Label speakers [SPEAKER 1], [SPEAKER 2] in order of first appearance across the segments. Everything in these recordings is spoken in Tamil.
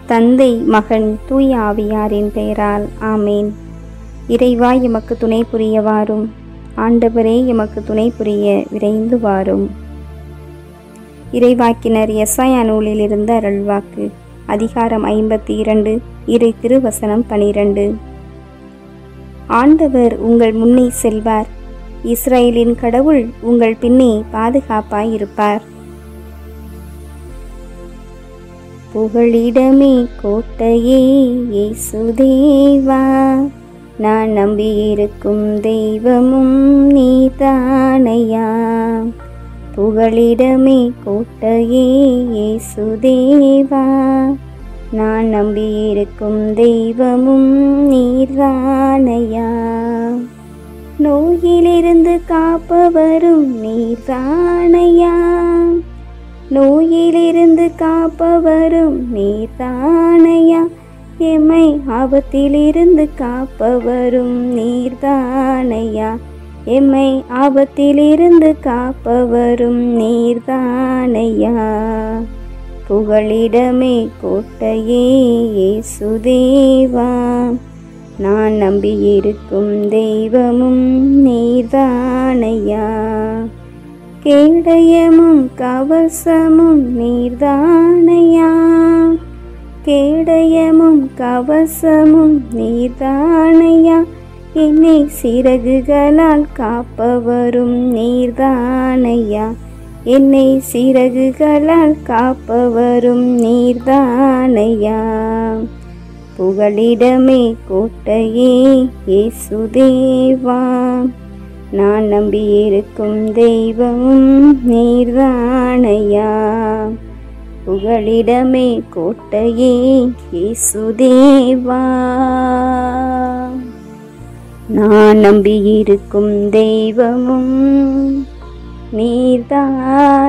[SPEAKER 1] தந்தை, மகன், தூய ஆவியாரின் பெயரால் ஆமேன். இறைவா, எமக்கு துணை புரிய வாரும். ஆண்டவரே, எமக்கு துணை புரிய விரைந்து வாரும். இறைவாக்கினர் எசாயா நூலிலிருந்து அருள்வாக்கு. அதிகாரம் 52, இறை திருவசனம் 12. ஆண்டவர் உங்கள் முன்னே செல்வார். இஸ்ரேலின் கடவுள் உங்கள் பின்னே பாதுகாப்பாயிருப்பார். புகழிடமே கோட்டையே இயேசு தேவா, நான் நம்பியிருக்கும் தெய்வமும் நீதானையா. புகழிடமே கோட்டையே இயேசு தேவா, நான் நம்பியிருக்கும் தெய்வமும் நீதானையா. நோயிலிருந்து காப்பவரும் நீதானையா, நோயிலிருந்து காப்பவரும் நீர்தானையா. எம்மை ஆபத்திலிருந்து காப்பவரும் நீர்தானையா, எம்மை ஆபத்திலிருந்து காப்பவரும் நீர்தானையா. புகழிடமே கோட்டையே இயேசு தேவா, நான் நம்பியிருக்கும் தெய்வமும் நீர்தானையா. கேடயமும் கவசமும் நீர்தானையா, கேடயமும் கவசமும் நீர்தானையா. என்னை சிறகுகளால் காப்பவரும் நீர்தானையா, என்னை சிறகுகளால் காப்பவரும் நீர்தானையா. புகழிடமே கோட்டையே இயேசு தேவா, நான் நம்பியிருக்கும் தெய்வமும் நீர்தானையா. புகழிடமே கோட்டையே இயேசு தேவா, நான் நம்பியிருக்கும் தெய்வமும் நீர்தானையா.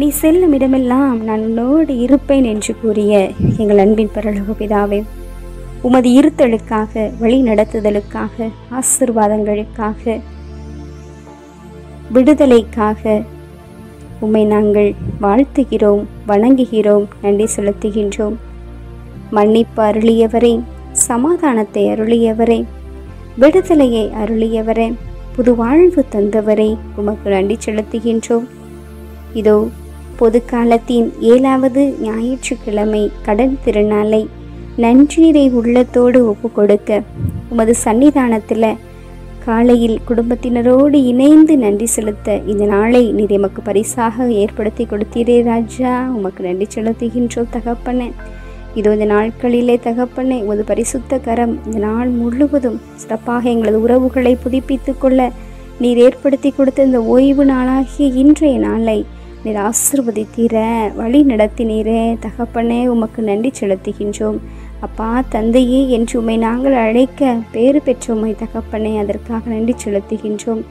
[SPEAKER 1] நீ செல்லும் இடமெல்லாம் நான் உன்னோடு இருப்பேன் என்று கூறிய எங்கள் அன்பின் பரலோக பிதாவே, உமது இருத்தலுக்காக, வழி நடத்துதலுக்காக, ஆசீர்வாதங்களுக்காக, விடுதலைக்காக உம்மை நாங்கள் வாழ்த்துகிறோம், வணங்குகிறோம், நன்றி செலுத்துகின்றோம். மன்னிப்பு அருளியவரே, சமாதானத்தை அருளியவரே, விடுதலையை அருளியவரே, புது வாழ்வு தந்தவரே, உமக்கு நன்றி செலுத்துகின்றோம். இதோ பொது காலத்தின் 7வது ஞாயிற்றுக்கிழமை கடன் திருநாளை நன்றிநிறை உள்ளத்தோடு ஒப்பு கொடுக்க உமது சன்னிதானத்தில் காலையில் குடும்பத்தினரோடு இணைந்து நன்றி செலுத்த இந்த நாளை நீர் எமக்கு பரிசாக ஏற்படுத்தி கொடுத்தீரே ராஜா, உமக்கு நன்றி செலுத்துகின்றோம் தகப்பனே. இதோ இந்த நாட்களிலே தகப்பனே, உமது பரிசுத்த கரம் இந்த நாள் முழுவதும் சிறப்பாக எங்களது உறவுகளை புதுப்பித்து கொள்ள நீர் ஏற்படுத்தி கொடுத்த இந்த ஓய்வு நாளாகிய இன்றைய நாளை நீர் ஆசீர்வதித்தீர, வழி நடத்தினீரே தகப்பனே, உமக்கு நன்றி செலுத்துகின்றோம். அப்பா, தந்தையே என்று உம்மை நாங்கள் அழைக்க பேறு பெற்றோமை தகப்பனே, அதற்காக நன்றி செலுத்துகின்றோம்.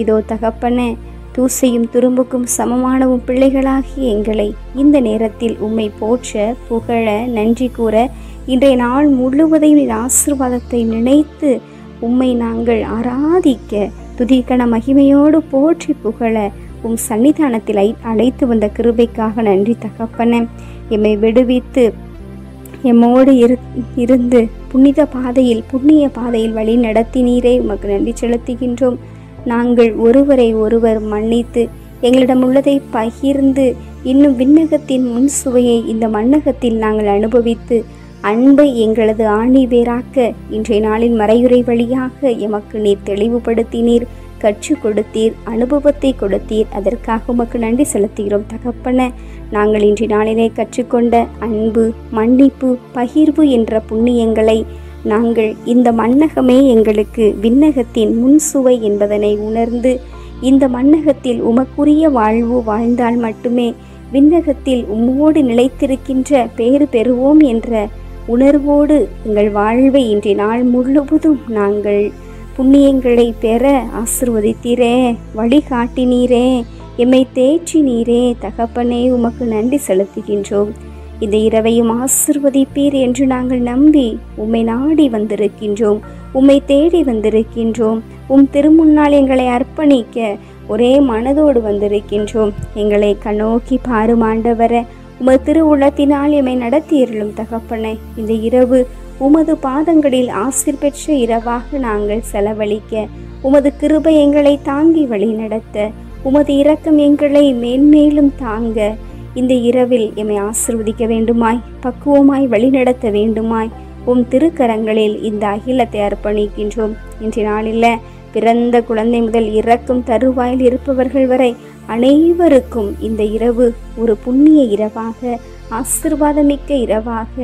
[SPEAKER 1] இதோ தகப்பனே, தூசையும் துரும்புக்கும் சமமானவும் பிள்ளைகளாகிய எங்களை இந்த நேரத்தில் உம்மை போற்ற, புகழ, நன்றி கூற, இன்றைய நாள் முழுவதையும் நீர் ஆசீர்வாதத்தை நினைத்து உம்மை நாங்கள் ஆராதிக்க, துதிக்கண மகிமையோடு போற்றி புகழ உம் சன்னிதானத்தில் அழைத்து வந்த கிருபைக்காக நன்றி தகப்பனே. எம்மை விடுவித்து எம்மோடு இருந்து புண்ணிய பாதையில் வழி நடத்தினீரே, உமக்கு நன்றி செலுத்துகின்றோம். நாங்கள் ஒருவரை ஒருவர் மன்னித்து எங்களிடம் உள்ளதை பகிர்ந்து இன்னும் விண்ணகத்தின் முன் சுவையை இந்த மண்ணகத்தில் நாங்கள் அனுபவித்து அன்பை எங்களது ஆணி வேறாக்க இன்றைய நாளின் மறையுறை வழியாக எமக்கு நீர் தெளிவுபடுத்தினீர், கற்றுக் கொடுத்தீர், அனுபவத்தை கொடுத்தீர். அதற்காக உமக்கு நன்றி செலுத்துகிறோம் தகப்பன. நாங்கள் இன்றைய நாளிலே கற்றுக்கொண்ட அன்பு, மன்னிப்பு, பகிர்வு என்ற புண்ணியங்களை நாங்கள் இந்த மண்ணகமே எங்களுக்கு விண்ணகத்தின் முன்சுவை என்பதனை உணர்ந்து இந்த மண்ணகத்தில் உமக்குரிய வாழ்வு வாழ்ந்தால் மட்டுமே விண்ணகத்தில் உம்மோடு நிலைத்திருக்கின்ற பேறு பெறுவோம் என்ற உணர்வோடு எங்கள் வாழ்வை இன்றைய நாள் முழுவதும் நாங்கள் புண்ணியங்களை பெற ஆசீர்வதித்தீரே, வழிகாட்டினீரே, எம்மை தேற்றினீரே தகப்பனே, உமக்கு நன்றி செலுத்துகின்றோம். இந்த இரவையும் ஆசீர்வதிப்பீர் என்று நாங்கள் நம்பி உம்மை நாடி வந்திருக்கின்றோம், உம்மை தேடி வந்திருக்கின்றோம். உம் திருமுன்னால் எங்களை அர்ப்பணிக்க ஒரே மனதோடு வந்திருக்கின்றோம். எங்களை கண்ணோக்கி பாரும் ஆண்டவரே, உமது திருவுள்ளத்தினால் எம்மை நடத்தியருளும் தகப்பனே. இந்த இரவு உமது பாதங்களில் ஆசீர் பெற்ற இரவாக நாங்கள் செலவழிக்க, உமது கிருபை எங்களை தாங்கி வழி நடத்த, உமது இரக்கம் எங்களை மேன்மேலும் தாங்க இந்த இரவில் எம்மை ஆசீர்வதிக்க வேண்டுமாய், பக்குவமாய் வழிநடத்த வேண்டுமாய் திருக்கரங்களில் இந்த அகிலத்தை அர்ப்பணிக்கின்றோம். இன்றைய நாளில் பிறந்த குழந்தை முதல் இறக்கும் தருவாயில் இருப்பவர்கள் வரை அனைவருக்கும் இந்த இரவு ஒரு புண்ணிய இரவாக, ஆசீர்வாதமிக்க இரவாக,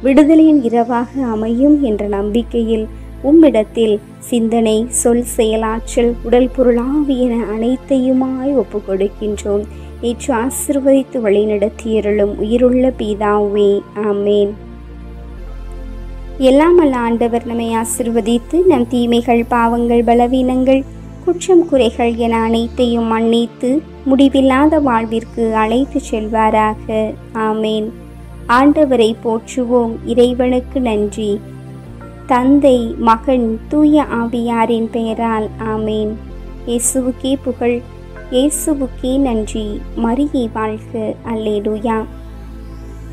[SPEAKER 1] விடுதலையின் இரவாக அமையும் என்ற நம்பிக்கையில் உம்மிடத்தில் சிந்தனை, சொல், செயலாற்றல், உடல், பொருளாவியன அனைத்தையுமாய் ஒப்பு கொடுக்கின்றோம். நேற்று ஆசீர்வதித்து வழிநடத்தியருளும் உயிருள்ள பிதாவே, ஆமேன். எல்லாம் அல்ல ஆண்டவர் நம்மை ஆசீர்வதித்து நம் தீமைகள், பாவங்கள், பலவீனங்கள், குற்றம், குறைகள் என அனைத்தையும் மன்னித்து முடிவில்லாத வாழ்விற்கு அழைத்து செல்வாராக. ஆமேன். ஆண்டவரை போற்றுவோம். இறைவனுக்கு நன்றி. தந்தை, மகன், தூய ஆவியாரின் பெயரால் ஆமேன். இயேசுவுக்கே புகழ், இயேசுவுக்கே நன்றி. மரியே வாழ்க. அல்லேலூயா.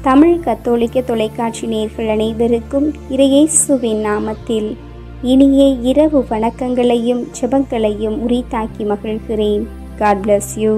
[SPEAKER 1] தமிழ் கத்தோலிக்க தொலைக்காட்சி நேயர்கள் அனைவருக்கும் இயேசுவின் நாமத்தில் இனிய இரவு வணக்கங்களையும் ஜெபங்களையும் உரித்தாக்கி மகிழ்கிறேன். God bless you.